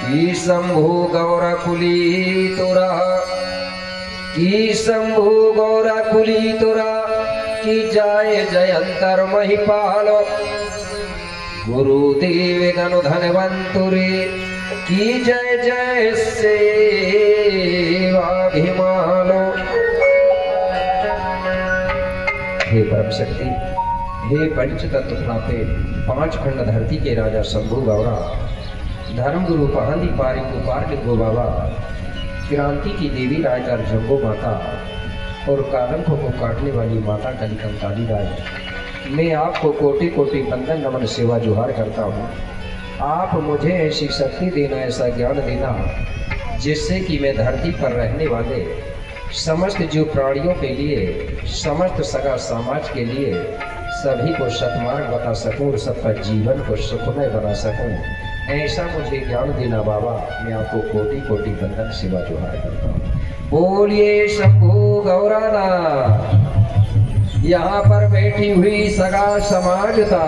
की शंभु गौरकुली तुरा, की शंभु गौरकुली तुरा, की जाय जयंतर महिपाल, गुरुदेव गनु धनवंतुरे, की जय जय सेवाभिमानो। हे परम शक्ति, हे पंचतत्व प्राप्त पांच खंड धरती के राजा शंभु गौरा, धर्म गुरु पहांदी पारी कुपार लिंगो बाबा, क्रांति की देवी रायकर जम्बो माता और कालम को काटने वाली माता कलिकम काली राय, मैं आपको कोटि कोटि बंदन नमन सेवा जुहार करता हूँ। आप मुझे ऐसी शक्ति देना, ऐसा ज्ञान देना, जिससे कि मैं धरती पर रहने वाले समस्त जीव प्राणियों के लिए, समस्त सगा समाज के लिए सभी को सतमार्ग बता सकूं और सबका जीवन को सुखमय बना सकूं। ऐसा मुझे ज्ञान देना बाबा। मैं आपको कोटि कोटि बंदन सेवा जुहार करता हूँ। बोलिए शंभु गौराना। यहाँ पर बैठी हुई सगा समाजता,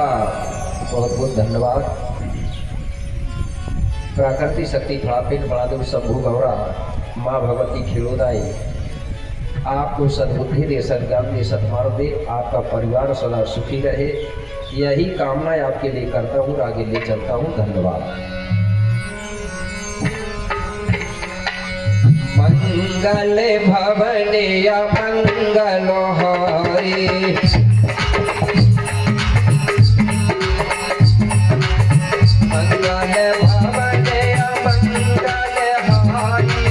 बहुत बहुत धन्यवाद। प्राकृतिक शक्ति प्रापित बहादुर शंभु गौरा, माँ भगवती खिलोदाई आपको सद्बुद्धि दे, सद्ज्ञान दे, सद्मार्ग दे, आपका परिवार सदा सुखी रहे, यही कामना आपके लिए करता हूँ, आगे ले चलता हूँ। धन्यवाद। मंगल भवन या मंगल हरि, मंगल भवन या मंगल हरि,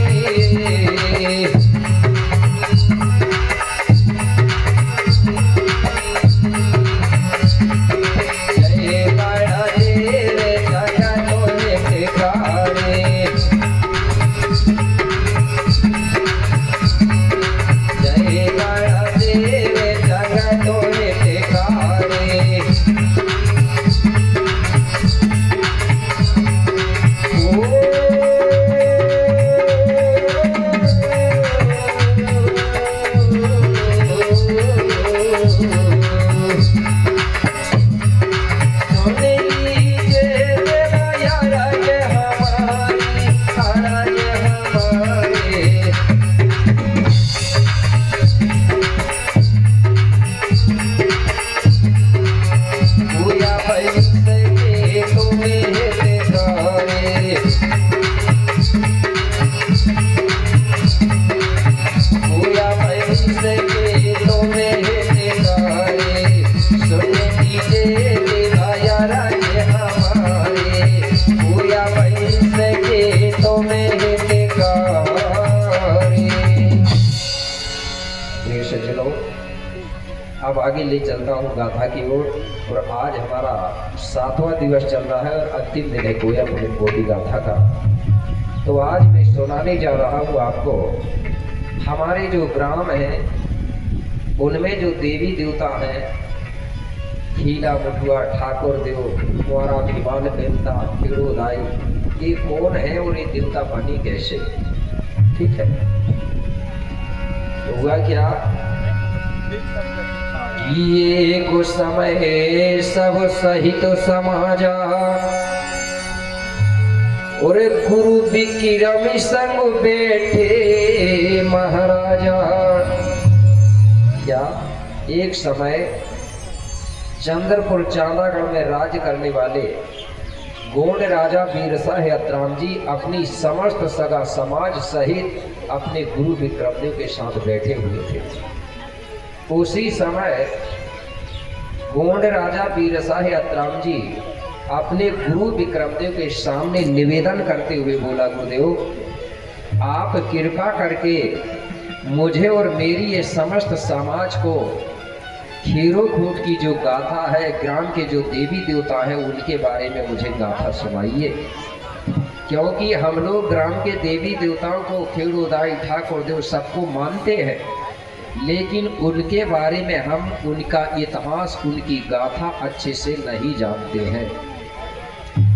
अब आगे ले चलता हूँ गाथा की ओर। और आज हमारा 7वां दिवस चल रहा है और अंतिम दिन है गोया बोली गाथा का। तो आज मैं सुनाने जा रहा हूँ आपको, हमारे जो ग्राम हैं उनमें जो देवी देवता हैं, खीला मुठुआ, ठाकुर देव, कुंवारा, भीमान देवता, खिड़ोदाई, ये कौन है और ये देवता बनी कैसे? ठीक है, तो हुआ क्या, ये को समय सब सहित समाजा और गुरु विक्रम संग बैठे महाराजा। क्या एक समय चंद्रपुर चांदागढ़ में राज्य करने वाले गोंड राजा वीरशाह अत्राम जी अपनी समस्त सगा समाज सहित अपने गुरु विक्रमदेव के साथ बैठे हुए थे। उसी समय गोंड राजा वीरशाह अत्राम जी अपने गुरु विक्रमदेव के सामने निवेदन करते हुए बोला, गुरुदेव आप कृपा करके मुझे और मेरी ये समस्त समाज को खीरोखूट की जो गाथा है, ग्राम के जो देवी देवता हैं उनके बारे में मुझे गाथा सुनाइए, क्योंकि हम लोग ग्राम के देवी देवताओं को खीरोदाई, ठाकुर देव सबको मानते हैं, लेकिन उनके बारे में हम उनका इतिहास, उनकी गाथा अच्छे से नहीं जानते हैं।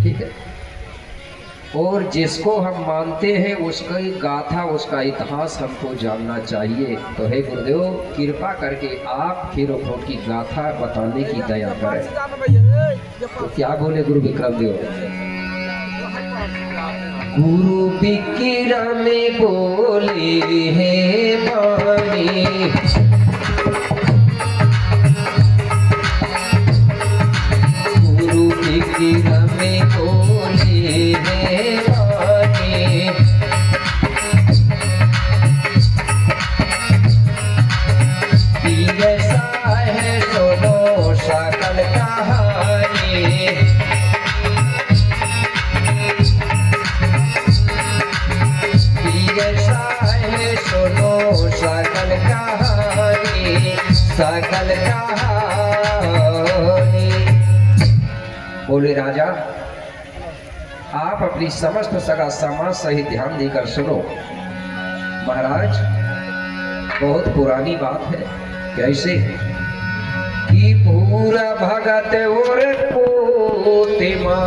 ठीक है, और जिसको हम मानते हैं उसका गाथा, उसका इतिहास हमको जानना चाहिए। तो हे गुरुदेव, कृपा करके आप फिर की गाथा बताने की दया करें। तो क्या बोले गुरु विक्रम देव? गुरु विक्रम बोले हे बानी, गुरु विक्रम बोले हे बानी, ऐसा है सुनो सकल कहानी, सकल कहानी, सकल कहानी। बोले राजा, आप अपनी समस्त सगा समाज सहित ध्यान देकर सुनो। महाराज, बहुत पुरानी बात है। कैसे कि पूरा भगत और पोतेमा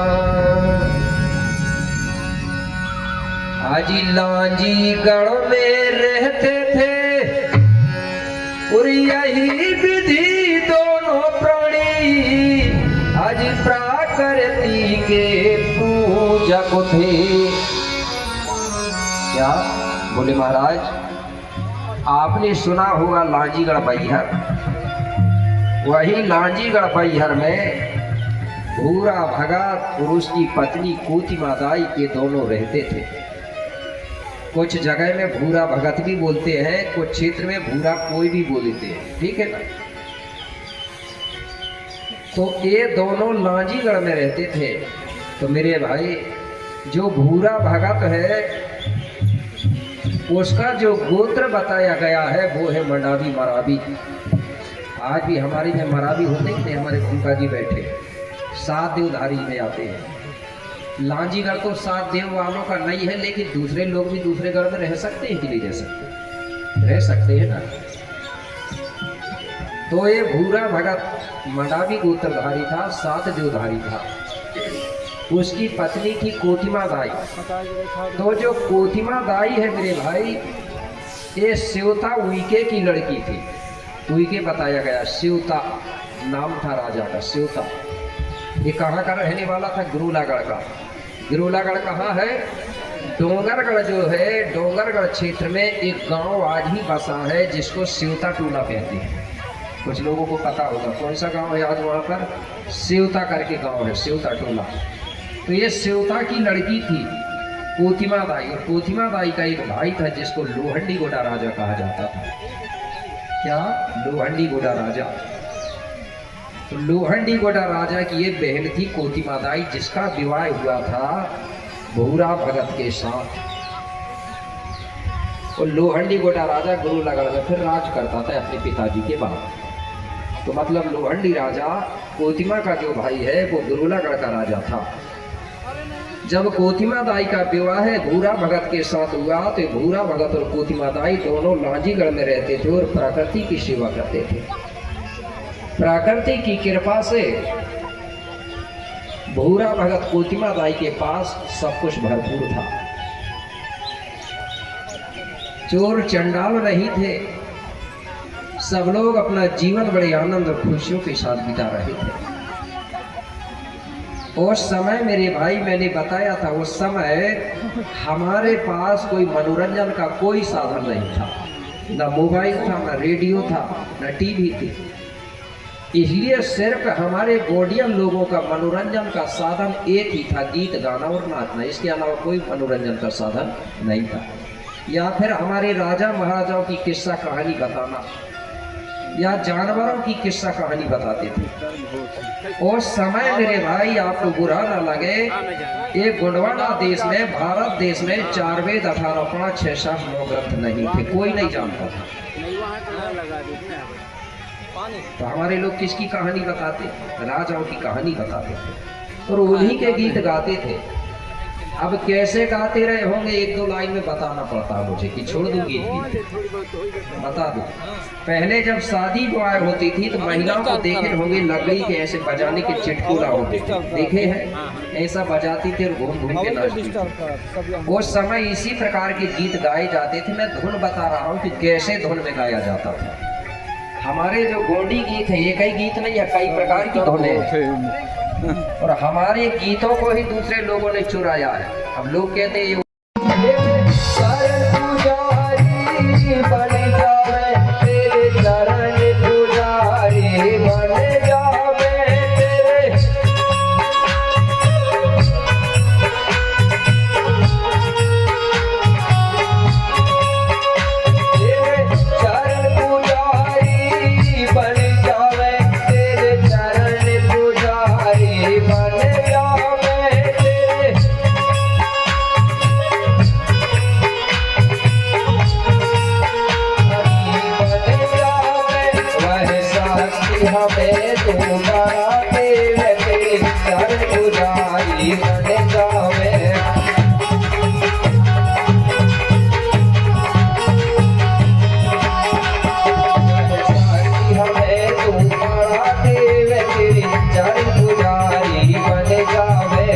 हाजी लांजी गढ़ में रहते थे, और यही विधि दोनों प्राणी आज प्रकृति के पूजक थे। क्या बोले महाराज? आपने सुना होगा लांजीगढ़ बैहर, वही लांजीगढ़ बैहर में भूरा भगत और उसकी पत्नी कोतिमा दाई के दोनों रहते थे। कुछ जगह में भूरा भगत भी बोलते हैं, कुछ क्षेत्र में भूरा कोई भी बोलते हैं, ठीक है ना। तो ये दोनों लांजीगढ़ में रहते थे। तो मेरे भाई, जो भूरा भगत है उसका जो गोत्र बताया गया है वो है मरावी। मरावी आज भी हमारी में मरावी होते हैं, हमारे फूका जी बैठे 7 देवधारी में आते हैं। लांजीगढ़ तो 7 देव वालों का नहीं है, लेकिन दूसरे लोग भी दूसरे घर में रह सकते हैं कि नहीं रह सकते? रह सकते हैं ना। तो ये भूरा भगत मडावी गोत्रधारी था, 7 देवधारी था। उसकी पत्नी थी कोतिमा दाई। तो जो कोतिमा दाई है मेरे भाई, ये सेवता उइके की लड़की थी। उइके बताया गया, सेवता नाम था राजा का, सेवता। ये कहाँ का रहने वाला था? गिरोलागढ़ का। गिरोलागढ़ कहाँ है? डोंगरगढ़ जो है, डोंगरगढ़ क्षेत्र में एक गांव आज ही बसा है जिसको सेवता टोला कहते हैं। कुछ लोगों को पता होगा कौन सा गांव है। आज वहाँ पर सेवता करके गांव है, सेवता टोला। तो ये सेवता की लड़की थी कोतिमा दाई, और कोतिमा दाई का एक भाई था जिसको लोहंडी गोडा राजा कहा जाता था। क्या? लोहंडी गोडा राजा। तो लोहंडी गोडा राजा की एक बहन थी कोतिमा दाई, जिसका विवाह हुआ था भूरा भगत के साथ। और लोहंडी गोडा राजा गुरुलागढ़ में फिर राज करता था अपने पिताजी के बाद। तो मतलब लोहंडी राजा, कोतिमा का जो भाई है वो गुरुलागढ़ का राजा था। जब कोतिमा दाई का विवाह भूरा भगत के साथ हुआ तो भूरा भगत और कोतिमा दाई दोनों लांजीगढ़ में रहते थे और प्रकृति की सेवा करते थे। प्रकृति की कृपा से भूरा भगत कोतिमा दाई के पास सब कुछ भरपूर था। चोर चंडाल नहीं थे, सब लोग अपना जीवन बड़े आनंद और खुशियों के साथ बिता रहे थे। उस समय मेरे भाई, मैंने बताया था, उस समय हमारे पास कोई मनोरंजन का कोई साधन नहीं था। ना मोबाइल था, ना रेडियो था, ना टीवी थी। इसलिए सिर्फ हमारे गोडियन लोगों का मनोरंजन का साधन एक ही था, गीत गाना और नाचना। इसके अलावा कोई मनोरंजन का साधन नहीं था। या फिर हमारे राजा महाराजाओं की किस्सा कहानी बताना, या जानवरों की किस्सा कहानी बताते थे। उस समय मेरे भाई, आपको बुरा ना लगे, एक गोंडवाना देश में, भारत देश में 4 वेद 18 5 6 7 9 ग्रंथ नहीं थे, कोई नहीं जानता था। तो हमारे लोग किसकी कहानी बताते? राजाओं की कहानी बताते थे और उन्हीं के गीत गाते थे। अब कैसे गाते रहे होंगे, 1-2 लाइन में बताना पड़ता है मुझे कि छोड़ दूंगी बता दूं। पहले जब शादी ब्याह होती थी तो महिलाओं को देखे होंगे लकड़ी के ऐसे बजाने के चिटकुला होते थे, देखे हैं? ऐसा बजाती थी और घूम घूम के नाचती थी। उस समय इसी प्रकार के गीत गाए जाते थे। मैं धुन बता रहा हूँ कि कैसे धुन में गाया जाता था। हमारे जो गोंडी गीत है ये कई गीत नहीं है, कई प्रकार की धुनें हैं और हमारे गीतों को ही दूसरे लोगों ने चुराया है। अब लोग कहते हैं हमें तुम्हारा देव तेरे चरण पुजारी बन जावे। हमें तुम्हारा देव तेरे चरण पुजारी बन जावे।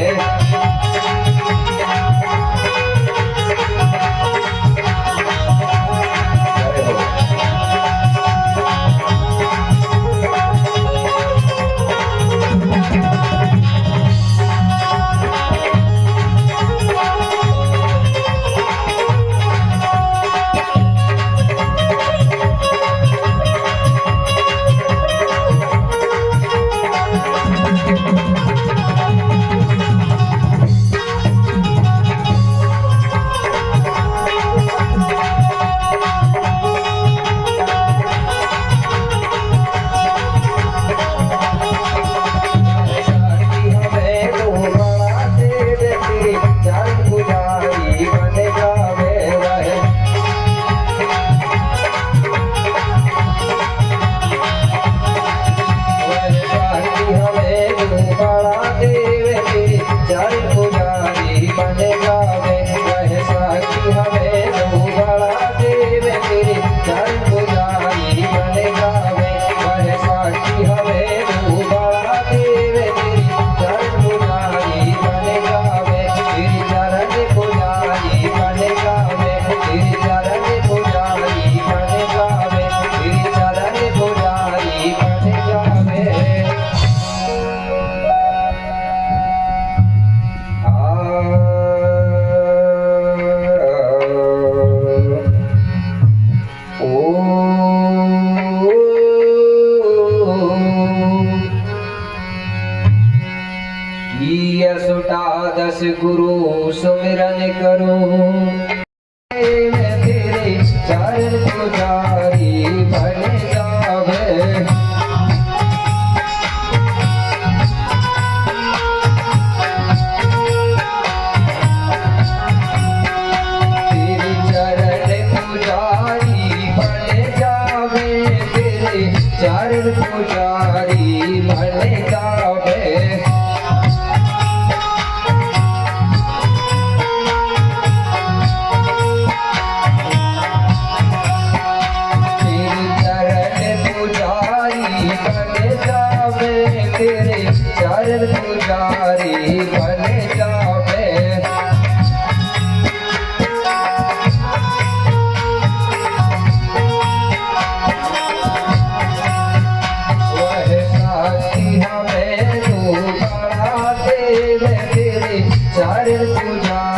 दस गुरु सुमिरन करो मैं तेरे चरण पुजारी बन जावे। तेरे चरण पुजारी बन जावे, तेरे चरण पुजारी बन जावे। चरण पुजारी बन जावे। वह साथी हमें तू बड़ा देव तेरे चरण पुजारी